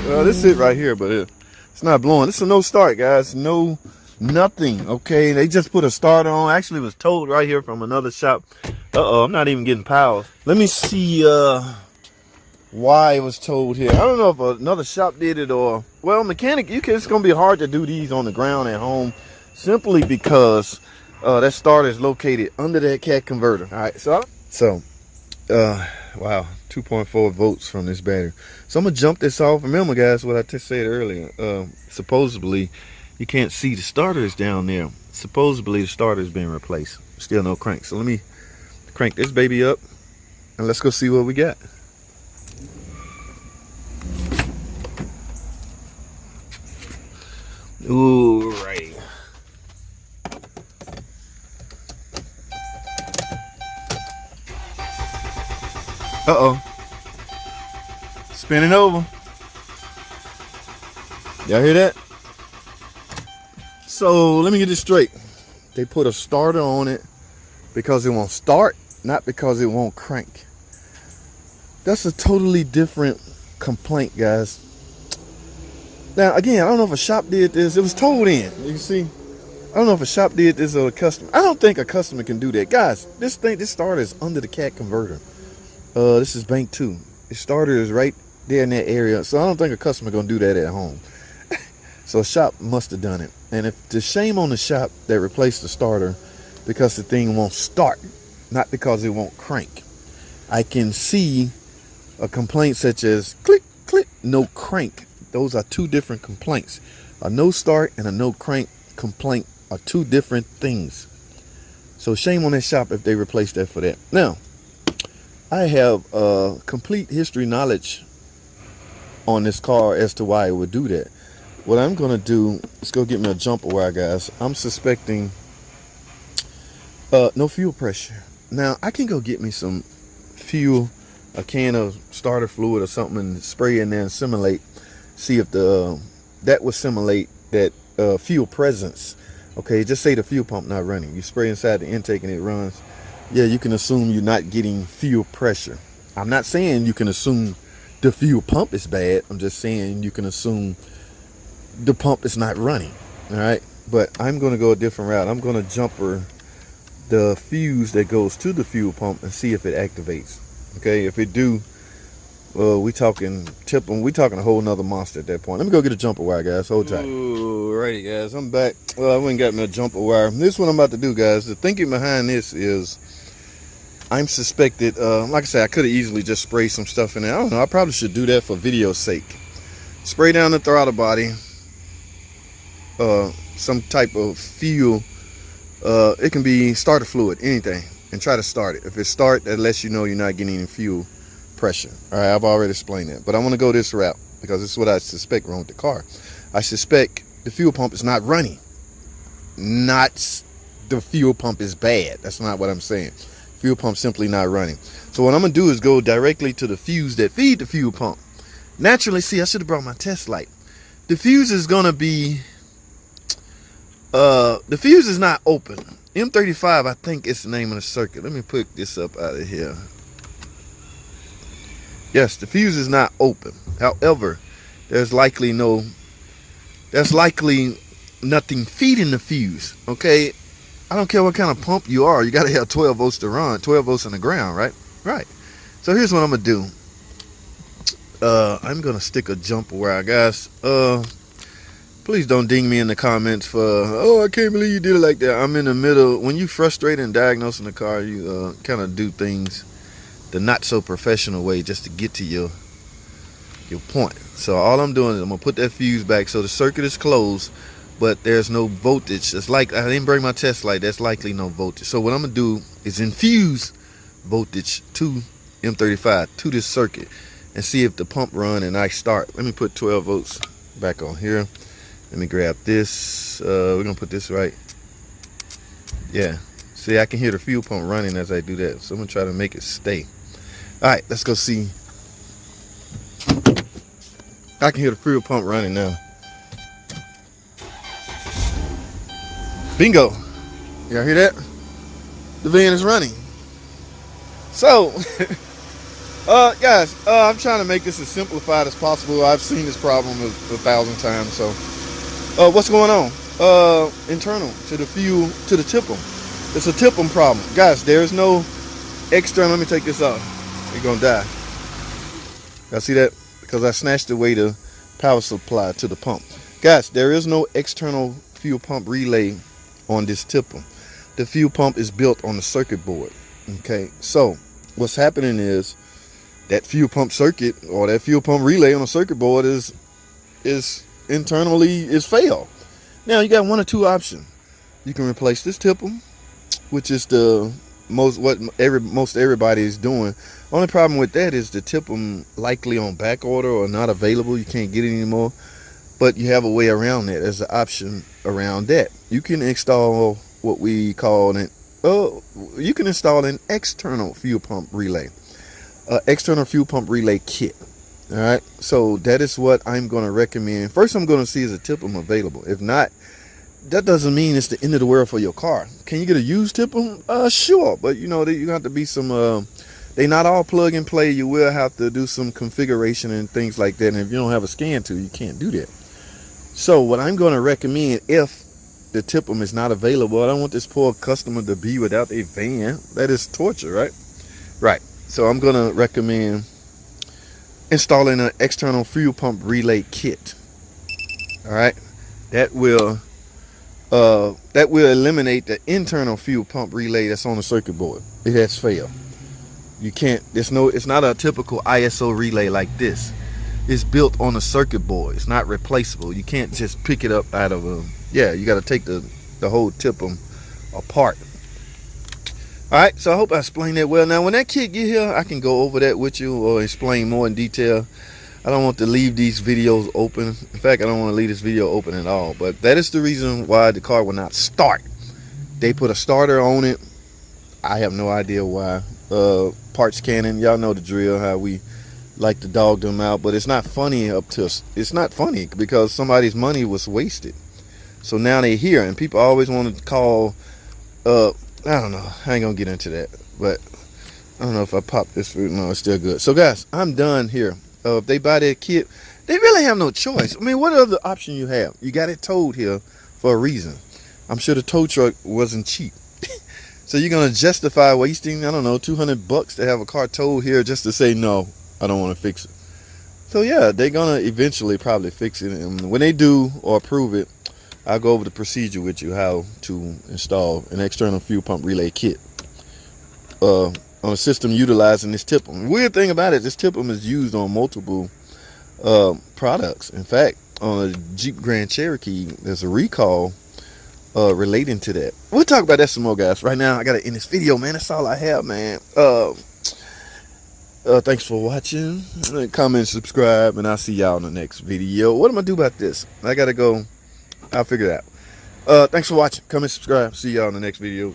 This is it right here, but it's not blowing. This is a no start, guys. No, nothing. Okay, they just put a starter on. Actually, it was told right here from another shop. I'm not even getting power. Let me see why it was told here. I don't know if another shop did it or, well, mechanic. It's gonna be hard to do these on the ground at home, simply because that starter is located under that cat converter. All right, so wow, 2.4 volts from this battery. So I'm gonna jump this off. Remember, guys, what I just said earlier. Supposedly, you can't see the starter is down there. Supposedly, the starter is being replaced. Still no crank. So let me crank this baby up, and let's go see what we got. Ooh, right. Uh-oh. Spinning over. Y'all hear that? So let me get this straight. They put a starter on it because it won't start, not because it won't crank. That's a totally different complaint, guys. Now, again, I don't know if a shop did this. It was told in. You see? I don't know if a shop did this or a customer. I don't think a customer can do that. Guys, this starter is under the cat converter. This is bank 2. The starter is right there in that area. So I don't think a customer gonna do that at home. So a shop must have done it. And if the shame on the shop that replaced the starter because the thing won't start, not because it won't crank. I can see a complaint such as click, click, no crank. Those are two different complaints. A no start and a no crank complaint are two different things. So shame on that shop if they replaced that for that. Now, I have complete history knowledge on this car as to why it would do that. What I'm going to do is go get me a jumper wire, guys. I'm suspecting no fuel pressure. Now, I can go get me some fuel, a can of starter fluid or something, and spray in there and simulate. See if that will simulate that fuel presence. Okay, just say the fuel pump not running. You spray inside the intake and it runs. Yeah, you can assume you're not getting fuel pressure. I'm not saying you can assume the fuel pump is bad. I'm just saying you can assume the pump is not running. All right, but I'm going to go a different route. I'm going to jumper the fuse that goes to the fuel pump and see if it activates. Okay, if it do, we talking Tipm. We talking a whole nother monster at that point. Let me go get a jumper wire, guys. Hold tight. Alrighty, guys, I'm back. Well, I went and got me a jumper wire. This is what I'm about to do, guys. The thinking behind this is I'm suspected, like I said, I could have easily just sprayed some stuff in there. I don't know, I probably should do that for video's sake. Spray down the throttle body, some type of fuel. It can be starter fluid, anything, and try to start it. If it start, that lets you know you're not getting any fuel pressure. All right, I've already explained that, but I want to go this route because this is what I suspect wrong with the car. I suspect the fuel pump is not running, not the fuel pump is bad. That's not what I'm saying. Fuel pump simply not running. So what I'm gonna do is go directly to the fuse that feed the fuel pump. Naturally, see, I should have brought my test light. The fuse is gonna be the fuse is not open. M35, I think it's the name of the circuit. Let me put this up out of here. Yes, the fuse is not open. However, there's likely nothing feeding the fuse. Okay, I don't care what kind of pump you are. You got to have 12 volts to run. 12 volts in the ground, right? Right. So here's what I'm gonna do. I'm gonna stick a jumper wire, guys. Please don't ding me in the comments for, oh, I can't believe you did it like that. I'm in the middle. When you frustrated and diagnosing the car, you kind of do things the not so professional way just to get to your point. So all I'm doing is I'm gonna put that fuse back so the circuit is closed, but there's no voltage. It's like I didn't bring my test light. That's likely no voltage. So what I'm gonna do is infuse voltage to M35 to this circuit and see if the pump run and I start. Let me put 12 volts back on here. Let me grab this. We're gonna put this right. Yeah. See, I can hear the fuel pump running as I do that. So I'm gonna try to make it stay. All right, let's go see. I can hear the fuel pump running now. Bingo. Y'all hear that? The van is running. So Guys, I'm trying to make this as simplified as possible. I've seen this problem a thousand times. So, what's going on? Internal to the fuel, to the Tipm. It's a Tipm problem. Guys, there's no external. Let me take this off. You're gonna die. Y'all see that? Because I snatched away the power supply to the pump. Guys, there is no external fuel pump relay on this Tipm. The fuel pump is built on the circuit board. Okay, so what's happening is that fuel pump circuit or that fuel pump relay on the circuit board is internally failed. Now you got one or two options. You can replace this Tipm, which is the most everybody is doing. Only problem with that is the Tipm likely on back order or not available. You can't get it anymore. But you have a way around that. There's an option around that. You can install what we call you can install an external fuel pump relay. External fuel pump relay kit. All right, so that is what I'm going to recommend. First, I'm going to see is a Tipm available. If not, that doesn't mean it's the end of the world for your car. Can you get a used Tipm? Sure, but you know you have to be some. They not all plug and play. You will have to do some configuration and things like that. And if you don't have a scan tool, you can't do that. So what I'm going to recommend, if the Tipm is not available, I don't want this poor customer to be without a van. That is torture, right? Right. So I'm going to recommend installing an external fuel pump relay kit. All right. That will eliminate the internal fuel pump relay that's on the circuit board. It has failed. You can't, it's not a typical ISO relay like this. It's built on a circuit board. It's not replaceable. You can't just pick it up out of you got to take the whole Tipm apart. All right, so I hope I explained that well. Now, when that kit get here, I can go over that with you or explain more in detail. I don't want to leave these videos open. In fact, I don't want to leave this video open at all. But that is the reason why the car will not start. They put a starter on it. I have no idea why. Parts cannon, y'all know the drill, how we like to dog them out. But it's not funny it's not funny because somebody's money was wasted. So now they're here, and people always want to call I don't know. I ain't gonna get into that, but I don't know if I pop this fruit. No, it's still good. So guys, I'm done here. If they buy that kit, they really have no choice. I mean, what other option you have? You got it towed here for a reason. I'm sure the tow truck wasn't cheap. So you're gonna justify wasting, I don't know, $200 to have a car towed here just to say no, I don't want to fix it. So yeah, they're gonna eventually probably fix it, and when they do or approve it, I'll go over the procedure with you how to install an external fuel pump relay kit on a system utilizing this Tipm. Weird thing about it, this Tipm is used on multiple products. In fact, on a Jeep Grand Cherokee, there's a recall relating to that. We'll talk about that some more, guys. Right now, I gotta end this video, man. That's all I have, man. Thanks for watching. Comment, subscribe, and I'll see y'all in the next video. What am I gonna do about this? I gotta go. I'll figure it out. Thanks for watching. Comment, subscribe. See y'all in the next video.